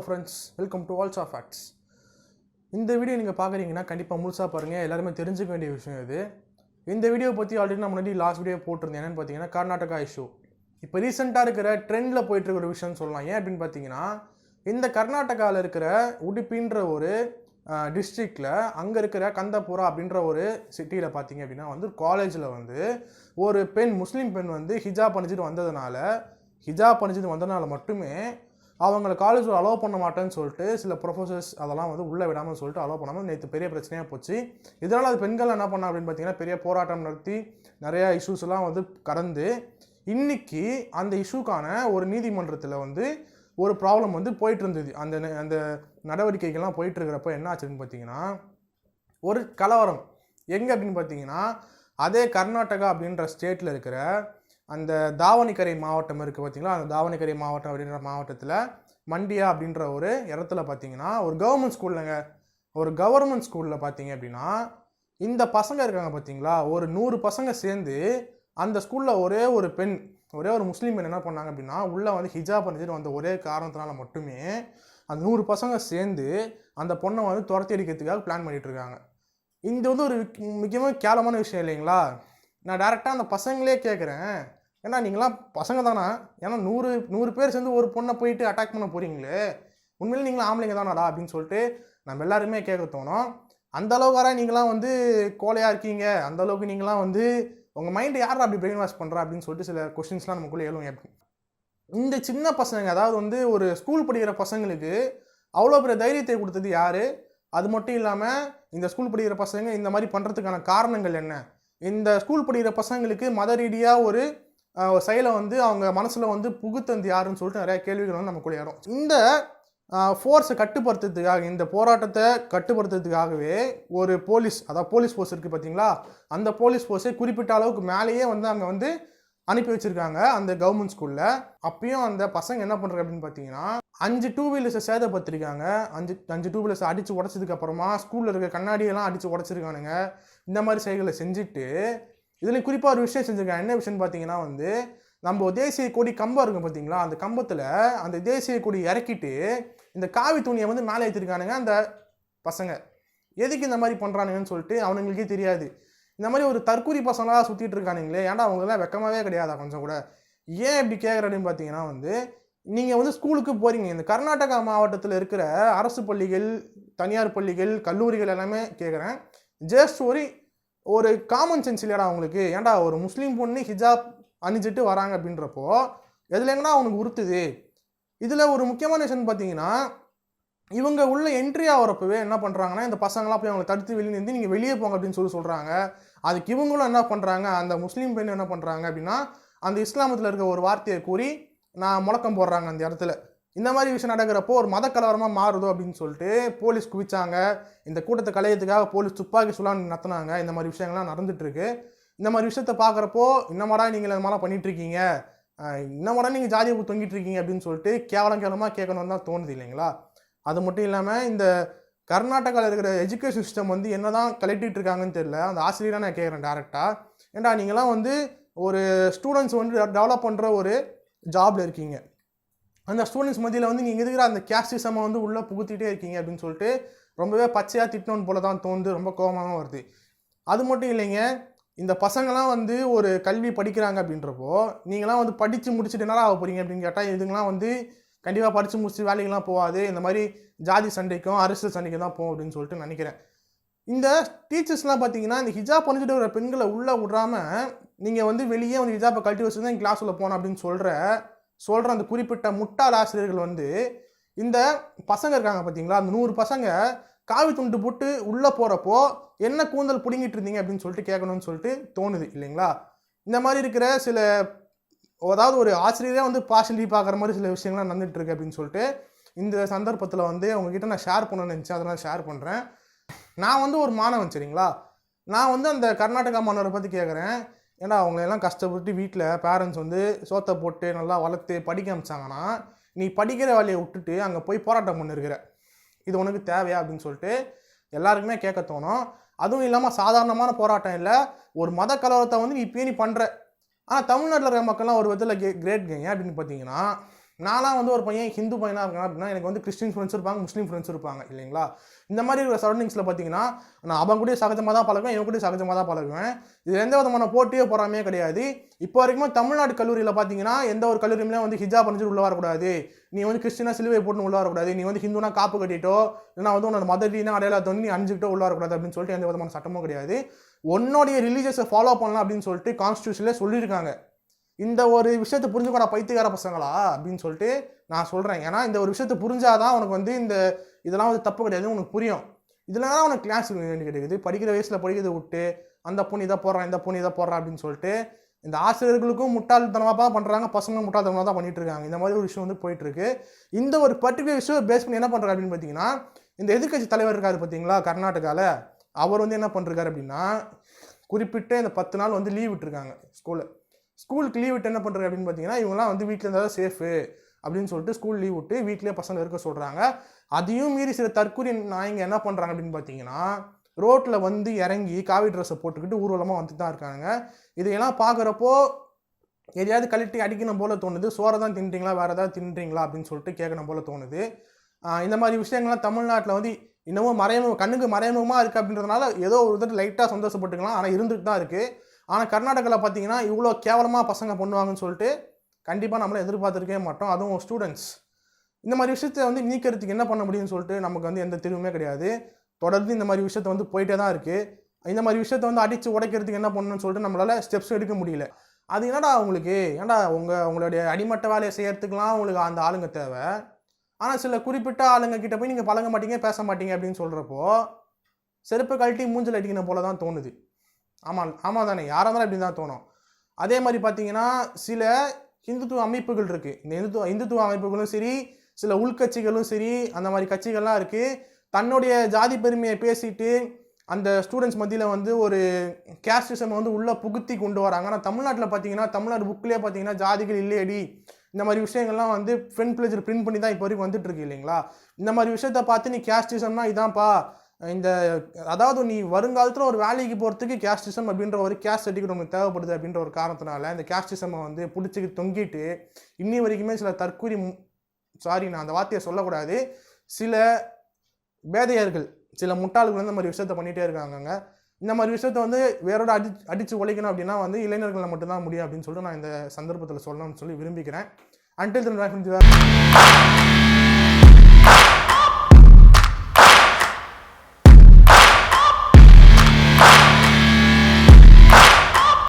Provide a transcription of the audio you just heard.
Friends, welcome to walls of facts. இந்த video நீங்கள் பார்க்குறீங்கன்னா கண்டிப்பாக முழுசாக பாருங்கள். எல்லாருமே தெரிஞ்சுக்க வேண்டிய விஷயம் இது. இந்த வீடியோ பற்றி ஆல்ரெடி நான் முன்னாடி லாஸ்ட் வீடியோ போட்டிருந்தேன். என்னென்னு பார்த்தீங்கன்னா கர்நாடகா இஷ்யூ. இப்போ ரீசெண்டாக இருக்கிற ட்ரெண்டில் போயிட்டுருக்க ஒரு விஷயம்னு சொல்லலாம். ஏன் அப்படின்னு பார்த்தீங்கன்னா, இந்த கர்நாடகாவில் இருக்கிற உடுப்பின்ற ஒரு டிஸ்ட்ரிக்டில் அங்கே இருக்கிற கந்தபுரா அப்படின்ற ஒரு சிட்டியில் பார்த்தீங்க அப்படின்னா காலேஜில் ஒரு பெண், முஸ்லீம் பெண் ஹிஜாப் அணிஞ்சிட்டு வந்ததுனால மட்டுமே அவங்களை காலேஜில் அலோவ் பண்ண மாட்டேன்னு சொல்லிட்டு சில ப்ரொஃபஸர்ஸ் அதெல்லாம் உள்ளே விடாமல் சொல்லிட்டு அலோவ் பண்ணாமல் நேற்று பெரிய பிரச்சனையாக போச்சு. இதனால் அது பெண்கள் என்ன பண்ணா அப்படின்னு பார்த்தீங்கன்னா பெரிய போராட்டம் நடத்தி நிறையா இஷ்யூஸ்லாம் கடந்து இன்றைக்கி அந்த இஷ்யூக்கான ஒரு நீதிமன்றத்தில் ஒரு ப்ராப்ளம் போயிட்டு இருந்தது. அந்த நடவடிக்கைகள்லாம் போயிட்டு இருக்கிறப்ப என்ன ஆச்சுன்னு பார்த்தீங்கன்னா, ஒரு கலவரம் எங்கே அப்படின்னு பார்த்தீங்கன்னா, அதே கர்நாடகா அப்படின்ற ஸ்டேட்டில் இருக்கிற அந்த தாவணிக்கரை மாவட்டம் இருக்குது பார்த்தீங்களா, அந்த தாவணிக்கரை மாவட்டம் அப்படின்ற மாவட்டத்தில் மண்டியா அப்படின்ற ஒரு இடத்துல பார்த்தீங்கன்னா ஒரு கவர்மெண்ட் ஸ்கூலில் பார்த்தீங்க அப்படின்னா இந்த பசங்க இருக்காங்க பார்த்தீங்களா, ஒரு 100 பசங்க சேர்ந்து அந்த ஸ்கூலில் ஒரே ஒரு முஸ்லீம் பெண் என்ன பண்ணாங்க அப்படின்னா, உள்ளே ஹிஜாப் அணிஞ்சிட்டு வந்த ஒரே காரணத்தினால மட்டுமே அந்த 100 பசங்க சேர்ந்து அந்த பொண்ணை துரத்தி அடிக்கிறதுக்காக பிளான் பண்ணிகிட்டு இருக்காங்க. இது ஒரு முக்கியமாக கேவலமான விஷயம் இல்லைங்களா? நான் டேரெக்டாக அந்த பசங்களே கேட்குறேன், ஏன்னா நீங்களாம் பசங்க தானே, ஏன்னா 100 பேர் சேர்ந்து ஒரு பொண்ணை போயிட்டு அட்டாக் பண்ண போகிறீங்களே, உண்மையிலே நீங்களும் ஆம்பளைங்க தானடா அப்படின்னு சொல்லிட்டு நம்ம எல்லாருமே கேட்க தோணும். அந்தளவுக்கு வர நீங்களாம் கோலையாக இருக்கீங்க, அந்தளவுக்கு நீங்களாம் உங்கள் மைண்டை யாரும் அப்படி பிரெயின் வாஷ் பண்ணுறா அப்படின்னு சொல்லிட்டு சில கொஸ்டின்ஸ்லாம் நமக்குள்ளே எழுவும். இந்த சின்ன பசங்க, அதாவது ஒரு ஸ்கூல் படிக்கிற பசங்களுக்கு அவ்வளோ பெரிய தைரியத்தை கொடுத்தது யார்? அது மட்டும் இல்லாமல் இந்த ஸ்கூல் படிக்கிற பசங்க இந்த மாதிரி பண்ணுறதுக்கான காரணங்கள் என்ன? இந்த ஸ்கூல் படிக்கிற பசங்களுக்கு மத ரீதியாக ஒரு செயலை அவங்க மனசில் புகுத்தந்து யாருன்னு சொல்லிட்டு நிறையா கேள்விகள் நமக்குள்ளே ஏறும். இந்த ஃபோர்ஸை கட்டுப்படுத்துறதுக்காக, இந்த போராட்டத்தை கட்டுப்படுத்துறதுக்காகவே ஒரு போலீஸ் ஃபோர்ஸ் இருக்குது பார்த்தீங்களா, அந்த போலீஸ் ஃபோர்ஸை குறிப்பிட்ட அளவுக்கு மேலேயே அங்கே அனுப்பி வச்சுருக்காங்க அந்த கவர்மெண்ட் ஸ்கூலில். அப்பயும் அந்த பசங்க என்ன பண்ணுறாங்க அப்படின்னு பார்த்தீங்கன்னா, 5 டூ வீலர்ஸை சேதப்படுத்திருக்காங்க. 5 டூ வீலர்ஸை அடித்து உடச்சதுக்கப்புறமா ஸ்கூலில் இருக்க கண்ணாடியெல்லாம் அடித்து உடச்சிருக்கானுங்க. இந்த மாதிரி செயல்களை செஞ்சுட்டு இதில் குறிப்பாக ஒரு விஷயம் செஞ்சுருக்காங்க. என்ன விஷயம்னு பார்த்தீங்கன்னா, நம்ம தேசிய கொடி கம்பம் இருக்கும் பார்த்தீங்களா, அந்த கம்பத்தில் அந்த தேசிய கொடி இறக்கிட்டு இந்த காவி துணியை மேலே ஏற்றிருக்கானுங்க அந்த பசங்க. எதுக்கு இந்த மாதிரி பண்ணுறானுங்கன்னு சொல்லிட்டு அவனுங்களுக்கே தெரியாது. இந்த மாதிரி ஒரு தற்கூரி பசங்களாக சுற்றிட்டு இருக்கானுங்களே, ஏன்டா அவங்களாம் வெக்கமாகவே கிடையாதா கொஞ்சம் கூட? ஏன் இப்படி கேட்குற அப்படின்னு பார்த்தீங்கன்னா, நீங்கள் ஸ்கூலுக்கு போகிறீங்க, இந்த கர்நாடகா மாவட்டத்தில் இருக்கிற அரசு பள்ளிகள், தனியார் பள்ளிகள், கல்லூரிகள் எல்லாமே கேட்குறேன், ஜஸ்ட் ஒரு காமன் சென்ஸ் இல்லையாடா அவங்களுக்கு? ஏன்டா ஒரு முஸ்லீம் பொண்ணு ஹிஜாப் அணிஞ்சிட்டு வராங்க அப்படின்றப்போ எதில் எங்கன்னா அவனுக்கு உறுத்துது. இதில் ஒரு முக்கியமான விஷயம் பார்த்தீங்கன்னா, இவங்க உள்ள என்ட்ரி ஆகிறப்பவே என்ன பண்ணுறாங்கன்னா, இந்த பசங்களாம் போய் அவங்களை தடுத்து வெளியே நின்று நீங்கள் வெளியே போங்க அப்படின்னு சொல்கிறாங்க. அதுக்கு இவங்களும் என்ன பண்ணுறாங்க, அந்த முஸ்லீம் பெண் என்ன பண்ணுறாங்க அப்படின்னா, அந்த இஸ்லாமத்தில் இருக்க ஒரு வார்த்தையை கூறி நான் முழக்கம் போடுறாங்க அந்த இடத்துல. இந்த மாதிரி விஷயம் நடக்கிறப்போ ஒரு மத கலவரமாக மாறுதோ அப்படின்னு சொல்லிட்டு போலீஸ் குவிச்சாங்க. இந்த கூட்டத்தை கலையத்துக்காக போலீஸ் துப்பாக்கி சுலான்னு நடத்தினாங்க. இந்த மாதிரி விஷயங்கள்லாம் நடந்துகிட்ருக்கு. இந்த மாதிரி விஷயத்தை பார்க்குறப்போ, இன்னமாடா நீங்கள் இந்த மாதிரிலாம் பண்ணிகிட்ருக்கீங்க, இன்னமாடா நீங்கள் ஜாதியை தொங்கிட்டு இருக்கீங்க அப்படின்னு சொல்லிட்டு கேவலமாக கேட்கணும்னு தான் தோணுது இல்லைங்களா? அது மட்டும் இல்லாமல் இந்த கர்நாடகாவில் இருக்கிற எஜுகேஷன் சிஸ்டம் என்ன தான் கலெக்டிட்டு இருக்காங்கன்னு தெரியல. அந்த ஆசிரியராக நான் கேட்குறேன் டேரெக்டாக, ஏன்டா நீங்களாம் ஒரு ஸ்டூடெண்ட்ஸ் டெவலப் பண்ணுற ஒரு ஜாபில் இருக்கீங்க, அந்த ஸ்டூடெண்ட்ஸ் மத்தியில் நீங்கள் இருக்கிற அந்த கேஸ்டிசமை உள்ளே புகுத்திட்டே இருக்கீங்க அப்படின்னு சொல்லிட்டு ரொம்பவே பச்சையாக திட்டணும் போல தான் தோணுது. ரொம்ப கோபமாக வருது. அது மட்டும் இல்லைங்க, இந்த பசங்களாம் ஒரு கல்வி படிக்கிறாங்க அப்படின்றப்போ நீங்களாம் படித்து முடிச்சுட்டு என்னடா ஆக போகிறீங்க அப்படின்னு கேட்டால், இதுங்களாம் கண்டிப்பாக படித்து முடிச்சு வேலைக்கெல்லாம் போகாது, இந்த மாதிரி ஜாதி சண்டைக்கும் அரசியல் சண்டைக்கும் தான் போகும் அப்படின்னு சொல்லிட்டு நினைக்கிறேன். இந்த டீச்சர்ஸ்லாம் பார்த்தீங்கன்னா, இந்த ஹிஜாப் பண்ணிச்சுட்டு ஒரு பெண்களை உள்ளே விட்றாமல் நீங்கள் வெளியே ஹிஜாப்பை கழட்டி வச்சு தான் கிளாஸ் உள்ள போனோம் அப்படின்னு சொல்கிற அந்த குறிப்பிட்ட முட்டாள் ஆசிரியர்கள் இந்த பசங்க இருக்காங்க பார்த்தீங்களா, அந்த 100 பசங்க காவி துண்டு போட்டு உள்ளே போகிறப்போ என்ன கூந்தல் பிடுங்கிட்டு இருந்தீங்க அப்படின்னு சொல்லிட்டு கேட்கணும்னு சொல்லிட்டு தோணுது இல்லைங்களா? இந்த மாதிரி இருக்கிற சில, அதாவது ஒரு ஆசிரியரே பார்ஷலி பார்க்குற மாதிரி சில விஷயங்கள்லாம் நடந்துகிட்ருக்கு அப்படின்னு சொல்லிட்டு இந்த சந்தர்ப்பத்தில் உங்ககிட்ட நான் ஷேர் பண்ணணும்னு நினச்சேன், அதனால் ஷேர் பண்ணுறேன். நான் ஒரு மாணவன் சரிங்களா, நான் அந்த கர்நாடகா மாணவரை பற்றி கேட்குறேன். ஏன்னா அவங்களெல்லாம் கஷ்டப்பட்டு வீட்டில் பேரண்ட்ஸ் சோத்தை போட்டு நல்லா வளர்த்து படிக்க அமிச்சாங்கன்னா, நீ படிக்கிற வேலையை விட்டுட்டு அங்கே போய் போராட்டம் பண்ணிருக்கிற, இது உனக்கு தேவையா அப்படின்னு சொல்லிட்டு எல்லாருக்குமே கேட்க தோணும். அதுவும் இல்லாமல் சாதாரணமான போராட்டம் இல்லை, ஒரு மத கலவரத்தை நீ பேணி பண்ணுற. ஆனால் தமிழ்நாட்டில் இருக்கிற மக்கள்லாம் ஒரு விதத்தில் கிரேட் கேங்க அப்படின்னு பார்த்தீங்கன்னா, நான்லாம் வந்து ஒரு பையன் ஹிந்து பையனாக இருக்கேன் அப்படின்னா எனக்கு வந்து கிறிஸ்டின் ஃப்ரெண்ட்ஸ் இருப்பாங்க, முஸ்லீம் ஃப்ரெண்ட்ஸ் இருப்பாங்க இல்லைங்களா. இந்த மாதிரி இருக்கிற சரௌண்டிங்ஸில் பார்த்தீங்கன்னா நான் அவன் கூட சகஜமாக தான் பழகுவேன், இவன் கூட சகஜமாக தான் பழகுவேன். இது எந்த விதமான போட்டியோ பொறாமையே கிடையாது. இப்போ வரைக்குமே தமிழ்நாடு கல்லூரியில் பார்த்தீங்கன்னா எந்த ஒரு கல்லூரியிலே வந்து ஹிஜாப் அணிஞ்சு உள்ளே வரக்கூடாது, நீ வந்து கிறிஸ்டினா சிலுவை போட்டு உள்ளே வரக்கூடாது, நீ வந்து ஹிந்துனா காப்பு கட்டிட்டோ இல்லைனா வந்து உன்னோட மதரீனா அடையாளத்தை வந்து நீ அணிஞ்சுக்கிட்டோ உள்ளே வரக்கூடாது அப்படின்னு சொல்லிட்டு எந்த விதமான சட்டமும் கிடையாது. உன்னுடைய ரிலீஜியஸை ஃபாலோ பண்ணலாம் அப்படின்னு சொல்லிட்டு கான்ஸ்டியூஷன்லேயே சொல்லியிருக்காங்க. இந்த ஒரு விஷயத்தை புரிஞ்சுக்கூட பைத்தியக்கார பசங்களா அப்படின்னு சொல்லிட்டு நான் சொல்கிறேன். ஏன்னா இந்த ஒரு விஷயத்தை புரிஞ்சாதான் உனக்கு வந்து இதெல்லாம் வந்து தப்பு கிடையாது, உனக்கு புரியும். இதெல்லாம் தான் உனக்கு கிளாஸ் வேண்டி கிடைக்குது. படிக்கிற வயசில் படிக்கிறத விட்டு அந்த பொண்ணு இதை போடுறான், இந்த பொண்ணு இதை போடுறான் அப்படின்னு சொல்லிட்டு இந்த ஆசிரியர்களுக்கும் முட்டாள்தனமாக தான் பண்ணுறாங்க, பசங்களும் முட்டாள்தனமாக தான் பண்ணிட்டு இருக்காங்க. இந்த மாதிரி ஒரு விஷயம் வந்து போயிட்டு இருக்கு. இந்த ஒரு பர்டிகுலர் விஷயம் பேஸ் பண்ணி என்ன பண்ணுறாரு அப்படின்னு பார்த்தீங்கன்னா, இந்த எதிர்கட்சி தலைவர் இருக்காரு பார்த்தீங்களா கர்நாடகாவில், அவர் வந்து என்ன பண்ணுறாரு அப்படின்னா குறிப்பிட்ட இந்த 10 நாள் வந்து லீவ் விட்டுருக்காங்க ஸ்கூலுக்கு லீவ் விட்டு என்ன பண்ணுறாரு அப்படின்னு பார்த்தீங்கன்னா, இவங்களாம் வந்து வீட்டில் இருந்தால் சேஃபு அப்படின்னு சொல்லிட்டு ஸ்கூல் லீவ் விட்டு வீட்டிலே பசங்க இருக்க சொல்கிறாங்க. அதையும் மீறி சில தற்கொலை நாய்ங்க என்ன பண்ணுறாங்க அப்படின்னு பார்த்தீங்கன்னா, ரோட்டில் வந்து இறங்கி காவி ட்ரெஸ்ஸை போட்டுக்கிட்டு ஊர்வலமாக வந்துட்டு தான் இருக்காங்க. இதையெல்லாம் பார்க்குறப்போ எதையாவது கழட்டி அடிக்கணும் போல தோணுது. சோறை தான் தின்றீங்களா, வேறு ஏதாவது தின்றீங்களா அப்படின்னு சொல்லிட்டு கேட்கணும் போல தோணுது. இந்த மாதிரி விஷயங்கள்லாம் தமிழ்நாட்டில் வந்து இன்னமும் கண்ணுக்கு மறைமுகமாக இருக்குது அப்படின்றதுனால ஏதோ ஒரு விதத்தில் லைட்டாக சந்தோஷப்பட்டுக்கலாம், ஆனால் இருந்துட்டு தான் இருக்குது. ஆனால் கர்நாடகாவில் பார்த்தீங்கன்னா இவ்வளோ கேவலமாக பசங்க பண்ணுவாங்கன்னு சொல்லிட்டு கண்டிப்பாக நம்மளை எதிர்பார்த்துருக்கவே மாட்டோம். அதுவும் ஸ்டூடெண்ட்ஸ் இந்த மாதிரி விஷயத்தை வந்து நீக்கிறதுக்கு என்ன பண்ண முடியும்னு சொல்லிட்டு நமக்கு வந்து எந்த தெளிவுமே கிடையாது. தொடர்ந்து இந்த மாதிரி விஷயத்தை வந்து போயிட்டே தான் இருக்குது. இந்த மாதிரி விஷயத்தை வந்து அடித்து உடைக்கிறதுக்கு என்ன பண்ணணும்னு சொல்லிட்டு நம்மளால் ஸ்டெப்ஸ் எடுக்க முடியல. அது என்னடா உங்களுக்கு, ஏன்டா உங்களுடைய அடிமட்ட வேலையை செய்யறதுக்கெலாம் உங்களுக்கு அந்த ஆளுங்க தேவை, ஆனால் சில குறிப்பிட்ட ஆளுங்க கிட்ட போய் நீங்கள் பழக மாட்டீங்க, பேச மாட்டீங்க அப்படின்னு சொல்கிறப்போ செருப்பு கழட்டி மூஞ்சில் அடிக்கணும் போல தான் தோணுது. ஆமாம் தானே, யாராக இருந்தாலும் இப்படி தான் தோணும். அதே மாதிரி பார்த்தீங்கன்னா சில இந்துத்துவ அமைப்புகள் இருக்குது. இந்த இந்துத்துவ அமைப்புகளும் சரி, சில உள்கட்சிகளும் சரி, அந்த மாதிரி கட்சிகள்லாம் இருக்குது. தன்னுடைய ஜாதி பெருமையை பேசிட்டு அந்த ஸ்டூடெண்ட்ஸ் மத்தியில் வந்து ஒரு கேஸ்டிசம் வந்து உள்ளே புகுத்தி கொண்டு வராங்க. ஆனால் தமிழ்நாட்டில் பார்த்தீங்கன்னா தமிழ்நாடு புக்லேயே பார்த்தீங்கன்னா ஜாதிகள் இல்லையடி இந்த மாதிரி விஷயங்கள்லாம் வந்து ஃப்ரண்ட் பேஜில் பிரிண்ட் பண்ணி தான் இப்போ வரைக்கும் வந்துட்டு இருக்கு இல்லைங்களா. இந்த மாதிரி விஷயத்த பார்த்து நீ கேஸ்டிசம்னா இதான்ப்பா, அதாவது நீ வருங்காலத்தில் ஒரு வேலைக்கு போகிறதுக்கு கேஸ்டிசம் அப்படின்ற ஒரு கேஸ்ட் சர்டிஃபிகேட் உங்களுக்கு தேவைப்படுது அப்படின்ற ஒரு காரணத்தினால இந்த கேஸ்டிசமை வந்து பிடிச்சி தொங்கிட்டு இன்னி வரைக்குமே சில நான் அந்த வார்த்தையை சொல்லக்கூடாது, சில பேதையர்கள், சில முட்டாள்கள் வந்து இந்த மாதிரி விஷயத்த பண்ணிகிட்டே இருக்காங்க. இந்த மாதிரி விஷயத்த வந்து வேறோட அடித்து உழைக்கணும் அப்படின்னா வந்து இளைஞர்களை மட்டும்தான் முடியும் அப்படின்னு சொல்லிட்டு நான் இந்த சந்தர்ப்பத்தில் சொல்லணும்னு சொல்லி விரும்பிக்கிறேன். Until then,